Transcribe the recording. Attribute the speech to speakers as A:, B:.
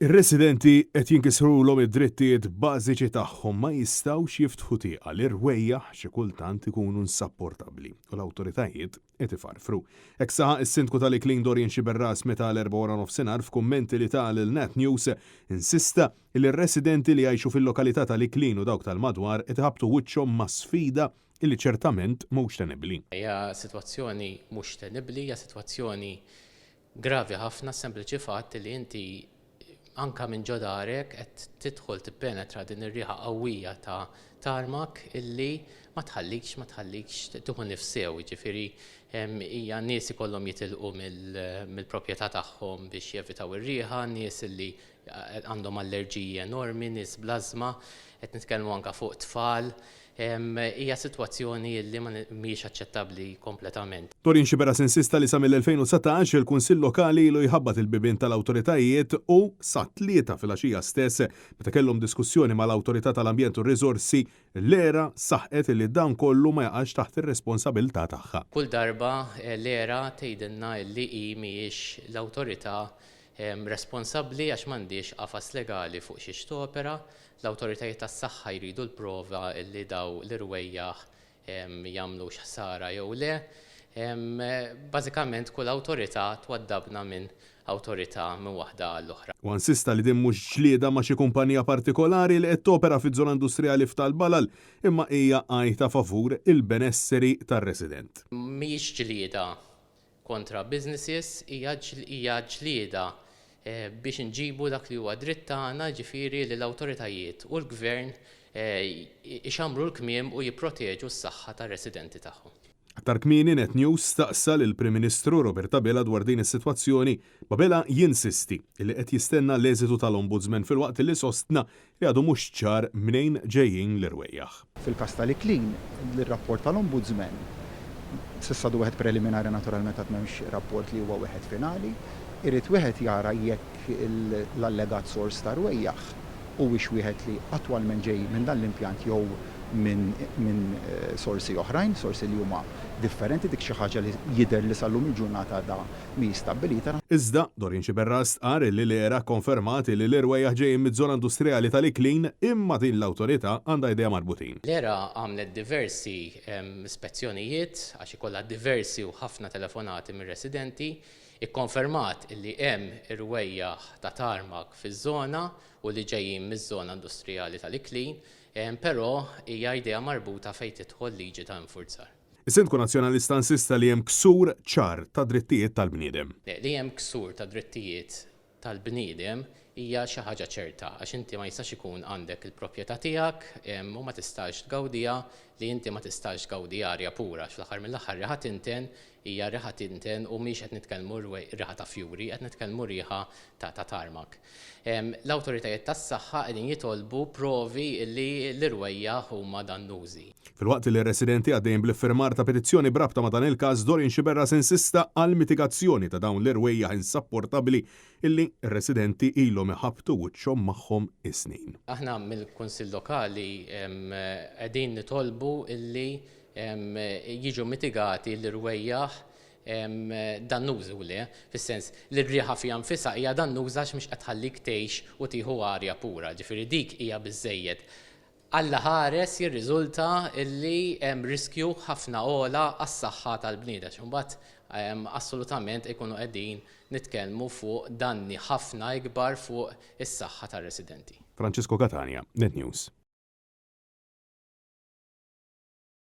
A: Ir-residenti qed jinkisrulhom id-drittijiet bażiċi tagħhom ma jistgħux jiftħu tieqa l-irwejjaħ xi kultant ikunu insapportabbli u l-awtoritajiet qed ifarfru. Hekk saħaq is-Sindku tal-Iklin Dorien Xiberras meta l-4 f'kummenti li ta' lil-Net News insista li r-residenti li jgħixu fil-lokalità tal-Iklin u dawk tal-madwar qed iħabbtu wiċċhom ma' sfida illi ċertament mhux tenibbli.
B: Hija sitwazzjoni mhux tenibbli, hija sitwazzjoni gravi ħafna sempliċi fatt li inti anka minn ġodarek qed tidħol tippenetra din ir-riħa qawwija ta' tarmak illi ma tħallikx tieħu nifsew, jiġifieri hija nies ikollhom jitilqu mill-proprjetà tagħhom biex jevitaw ir-riħa, nies illi għandhom allerġiji enormi, nies bl-ażma, qed nitkellmu anke fuq tfal. Hija sitwazzjoni li mhijiex aċċettabbli kompletament.
A: Dorien Xiberras insista li sa mill-2019 il-Kunsill Lokali ilu jħabbat il-bibien tal-awtoritajiet u sa tlieta fil-għaxija stess meta kellhom diskussjoni mal-Awtorità tal-Ambjent u r-Riżorsi l-era saħqet li dan kollu ma jaqax taħt ir-responsabilità tagħha.
B: Kull darba l-era tgħidilna li hi mhijiex l-awtorità responsabbli għax m'għandix qafas legali fuq xi topera, l-awtoritajiet tas-saħħa jridu l-prova li daw l-irwejjaħ jagħmlu x'ħsara jew le. Bażikament kull awtorità twaddabna minn awtorità minn waħda għall-oħra.
A: U insista li din mhux ġlieda ma' xi kumpanija partikolari li qed topera fiż-żona industrijali f'Talbalal imma hija għajta favur il-benesseri tar-resident.
B: Mhijiex ġlieda kontra businesses, hija ġlieda biex nġibu dak li huwa dritt tagħna, ġifieri li l-awtoritajiet u l-gvern ixamru l-kmiem u jipproteġu s-saħħa tar-residenti tagħhom.
A: Aktar kmieni Net News staqsa lill-Prim Ministru Robert Abela dwar din is-sitwazzjoni, Abela jinsisti li qed jistenna l-eżitu tal-Ombudsman filwaqt li sostna li għadu mhux ċar minejn ġejjin l-irwejjaħ.
C: Fil-każ tal-Iklin, l-rapport tal-Ombudsman s'issa wieħed preliminari naturalment għad m'hemmx rapport li huwa wieħed finali, irid wieħed jara jekk l-allegat sors ta' rwejjaħ huwiex wieħed li attwalment ġej minn dan l-impjant jew minn sorsi oħrajn, sorsi li huma differenti dik xi ħaġa li jidher li sallum il-ġurnata da mi stabbilita.
A: Iżda Dorien Xiberras qar li l-era konfermati li l-irwejjaħ ġejjin miż-żona industrijali tal-Iklin imma din l-awtorità għandha idea marbutin.
B: L-era għamlet diversi ispezzjonijiet għax ikollha diversi u ħafna telefonati mir-residenti ikkonfermat li hemm irwejjaħ ta' tarmak fiż-żona u li ġejjin miż-żona industrijali tal-Iklin, però hija idea marbuta fejn tidħol liġi ta' infurzar.
A: Is-Sindku Nazzjonalista insista li hemm ksur ċar ta' drittijiet tal-bniedem.
B: Li hemm ksur ta' drittijiet tal-bniedem hija xi ħaġa ċerta għax inti ma jistax ikun għandek il-proprjetà tiegħek u ma tistax tgawdiha li inti ma tistax tgawdi arja pura fl-aħħar mill-aħħar riħa tinten hija riħa tinten u mhix qed nitkellmu riħa ta' fjuri, qed nitkellmu riħa ta' tarmak. L-awtoritajiet tas-saħħa qegħdin jitolbu provi li l-irwejjaħ huma dannużi.
A: Filwaqt li r-residenti għaddejjin bl-iffirmar ta' petizzjoni brabta ma' dan il-każ Dorien Xiberras insista għal mitigazzjoni ta' dawn l-irwejjaħ insapportabbli illi r-residenti ilhom iħabbtu wiċċhom magħhom is-snin.
B: Aħna mill-Kunsill Lokali qegħdin nitolbu illi jiġu mitigati l-irwejjaħ dannużi u le, fis-sens li r-riħa fija nfisha hija dannuża mhux qed tħallik tgħix u tieħu arja pura, ġifieri dik hija biżżejjed. Alla ħares jirriżulta illi hemm riskju ħafna ogħla għas-saħħa tal-bniedem. Imbagħad assolutament ikunu qegħdin nitkellmu fuq danni ħafna ikbar fuq is-saħħa tar-residenti.
A: Francisco Catania, Net News.